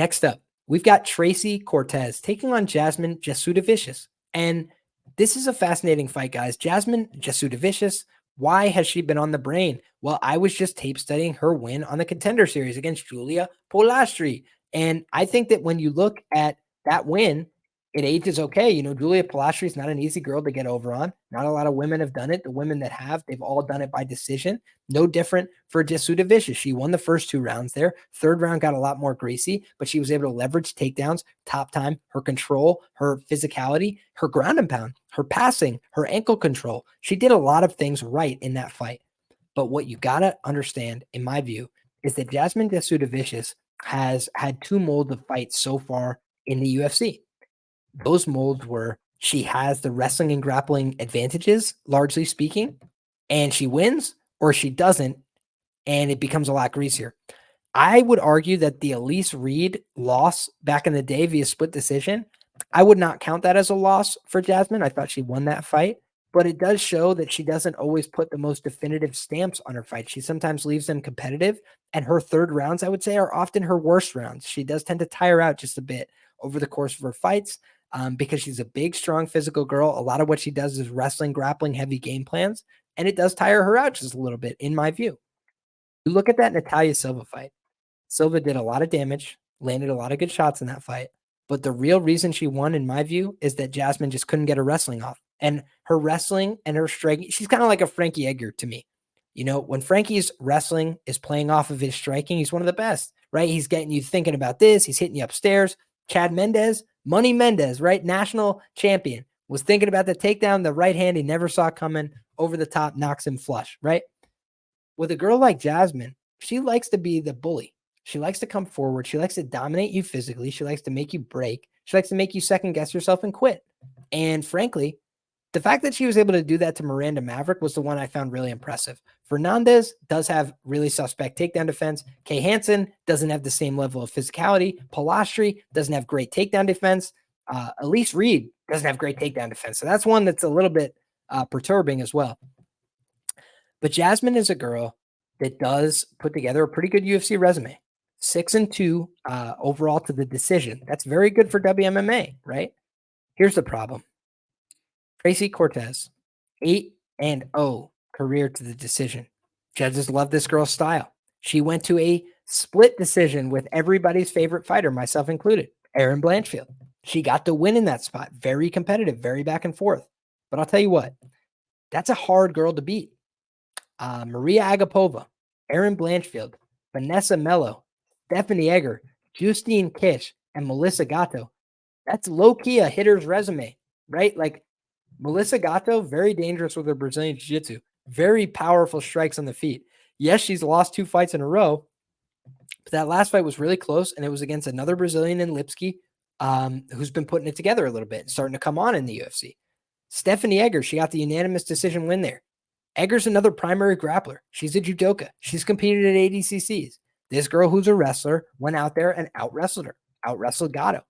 Next up, we've got Tracy Cortez taking on Jasmine Jasudavicius. And this is a fascinating fight, guys. Jasmine Jasudavicius, why has she been on the brain? Well, I was just tape studying her win on the Contender Series against Julia Polastri. And I think that when you look at that win, it ages okay. Julia Polastri is not an easy girl to get over on. Not a lot of women have done it. The women that have, they've all done it by decision. No different for Jasudavicius. She won the first 2 rounds there. Third round got a lot more greasy, but she was able to leverage takedowns, top time, her control, her physicality, her ground and pound, her passing, her ankle control. She did a lot of things right in that fight. But what you got to understand, in my view, is that Jasmine Jasudavicius has had 2 molds of fights so far in the UFC. Those molds were she has the wrestling and grappling advantages, largely speaking, and she wins, or she doesn't, and it becomes a lot greasier. I would argue that the Elise Reed loss back in the day via split decision, I would not count that as a loss for Jasmine. I thought she won that fight, but it does show that she doesn't always put the most definitive stamps on her fight. She sometimes leaves them competitive, and her third rounds, I would say, are often her worst rounds. She does tend to tire out just a bit over the course of her fights. Because she's a big, strong, physical girl. A lot of what she does is wrestling, grappling, heavy game plans, and it does tire her out just a little bit, in my view. You look at that Natalia Silva fight. Silva did a lot of damage, landed a lot of good shots in that fight, but the real reason she won, in my view, is that Jasmine just couldn't get her wrestling off. And her wrestling and her striking, she's kind of like a Frankie Edgar to me. When Frankie's wrestling is playing off of his striking, he's one of the best, right? He's getting you thinking about this. He's hitting you upstairs. Chad Mendez, Money Mendez, right? National champion, was thinking about the takedown, the right hand he never saw coming, over the top, knocks him flush, right? With a girl like Jasmine, she likes to be the bully. She likes to come forward. She likes to dominate you physically. She likes to make you break. She likes to make you second guess yourself and quit. And frankly, the fact that she was able to do that to Miranda Maverick was the one I found really impressive. Fernandez does have really suspect takedown defense. Kay Hansen doesn't have the same level of physicality. Polastri doesn't have great takedown defense. Elise Reed doesn't have great takedown defense. So that's one that's a little bit perturbing as well. But Jasmine is a girl that does put together a pretty good UFC resume. 6-2 overall to the decision. That's very good for WMMA, right? Here's the problem. Tracy Cortez, 8-0 career to the decision. Judges love this girl's style. She went to a split decision with everybody's favorite fighter, myself included, Erin Blanchfield. She got the win in that spot. Very competitive, very back and forth. But I'll tell you what, that's a hard girl to beat. Maria Agapova, Erin Blanchfield, Vanessa Mello, Stephanie Egger, Justine Kish, and Melissa Gatto. That's low-key a hitter's resume, right? Like, Melissa Gatto, very dangerous with her Brazilian Jiu-Jitsu. Very powerful strikes on the feet. Yes, she's lost 2 fights in a row, but that last fight was really close, and it was against another Brazilian in Lipski, who's been putting it together a little bit, starting to come on in the UFC. Stephanie Egger, she got the unanimous decision win there. Egger's another primary grappler. She's a judoka. She's competed at ADCCs. This girl who's a wrestler went out there and out-wrestled her, out-wrestled Gatto.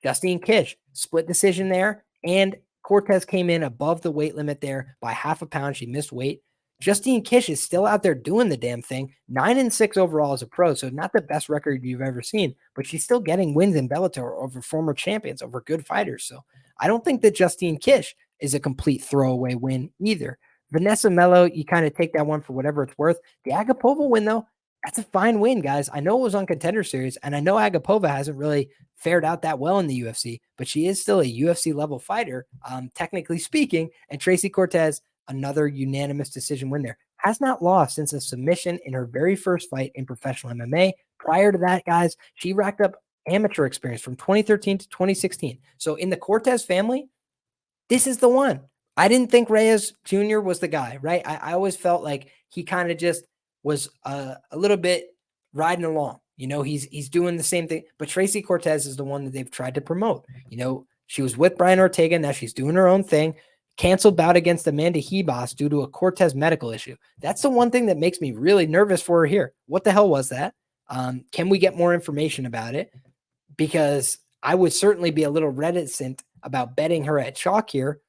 Justine Kish, split decision there, and Cortez came in above the weight limit there by half a pound. She missed weight. Justine Kish is still out there doing the damn thing. 9-6 overall as a pro, so not the best record you've ever seen, but she's still getting wins in Bellator over former champions, over good fighters. So I don't think that Justine Kish is a complete throwaway win either. Vanessa Mello, you kind of take that one for whatever it's worth. The Agapova win, though, that's a fine win, guys. I know it was on Contender Series, and I know Agapova hasn't really fared out that well in the UFC, but she is still a UFC level fighter, technically speaking. And Tracy Cortez, another unanimous decision win there, has not lost since a submission in her very first fight in professional MMA. Prior to that, guys, she racked up amateur experience from 2013 to 2016. So in the Cortez family, this is the one. I didn't think Reyes Jr. was the guy, right? I always felt like he kind of just was a little bit riding along. He's doing the same thing. But Tracy Cortez is the one that they've tried to promote. She was with Brian Ortega. Now she's doing her own thing. Canceled bout against Amanda Hebos due to a Cortez medical issue. That's the one thing that makes me really nervous for her here. What the hell was that? Can we get more information about it? Because I would certainly be a little reticent about betting her at chalk here,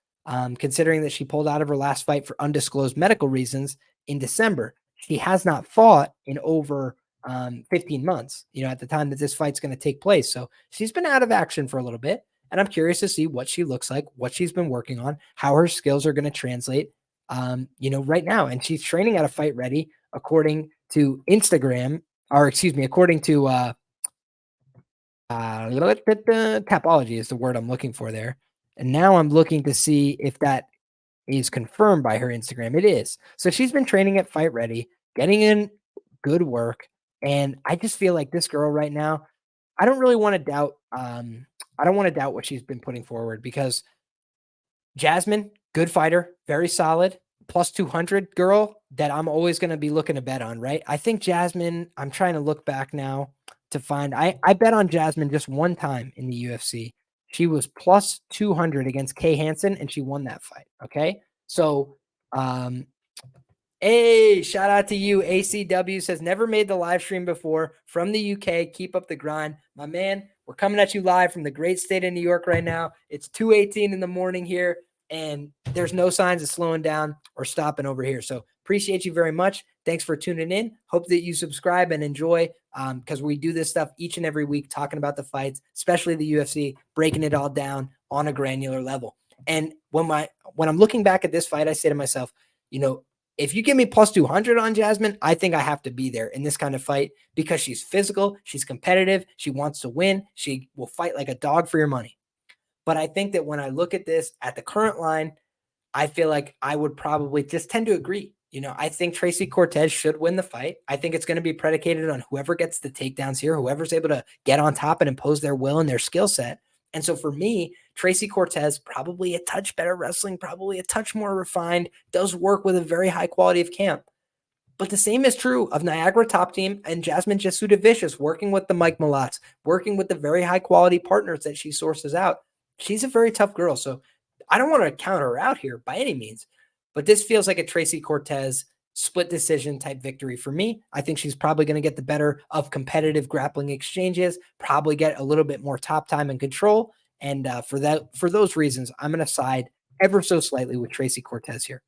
considering that she pulled out of her last fight for undisclosed medical reasons in December. She has not fought in over 15 months, at the time that this fight's going to take place. So she's been out of action for a little bit. And I'm curious to see what she looks like, what she's been working on, how her skills are going to translate, right now. And she's training at a Fight Ready, according to Instagram, or excuse me, according to Tapology is the word I'm looking for there. And now I'm looking to see if that is confirmed by her Instagram. It is. So she's been training at Fight Ready, getting in good work. And I just feel like this girl right now, I don't really want to doubt. I don't want to doubt what she's been putting forward, because Jasmine, good fighter, very solid, plus 200 girl that I'm always going to be looking to bet on, right? I think Jasmine, I'm trying to look back now to find, I bet on Jasmine just one time in the UFC. She was plus 200 against Kay Hansen, and she won that fight. Okay. So, hey, shout out to you. ACW says, never made the live stream before from the UK. Keep up the grind. My man, we're coming at you live from the great state of New York right now. It's 2:18 in the morning here, and there's no signs of slowing down or stopping over here. So appreciate you very much. Thanks for tuning in. Hope that you subscribe and enjoy, because we do this stuff each and every week, talking about the fights, especially the UFC, breaking it all down on a granular level. And when I'm looking back at this fight, I say to myself, if you give me plus 200 on Jasmine, I think I have to be there in this kind of fight, because she's physical, she's competitive, she wants to win, she will fight like a dog for your money. But I think that when I look at this at the current line, I feel like I would probably just tend to agree. I think Tracy Cortez should win the fight. I think it's going to be predicated on whoever gets the takedowns here, whoever's able to get on top and impose their will and their skill set. And so for me, Tracy Cortez, probably a touch better wrestling, probably a touch more refined, does work with a very high quality of camp. But the same is true of Niagara Top Team and Jasmine Jasudavicius, working with the Mike Malats, working with the very high quality partners that she sources out. She's a very tough girl. So I don't want to count her out here by any means, but this feels like a Tracy Cortez split decision type victory for me. I think she's probably going to get the better of competitive grappling exchanges, probably get a little bit more top time and control. And for those reasons, I'm going to side ever so slightly with Tracy Cortez here.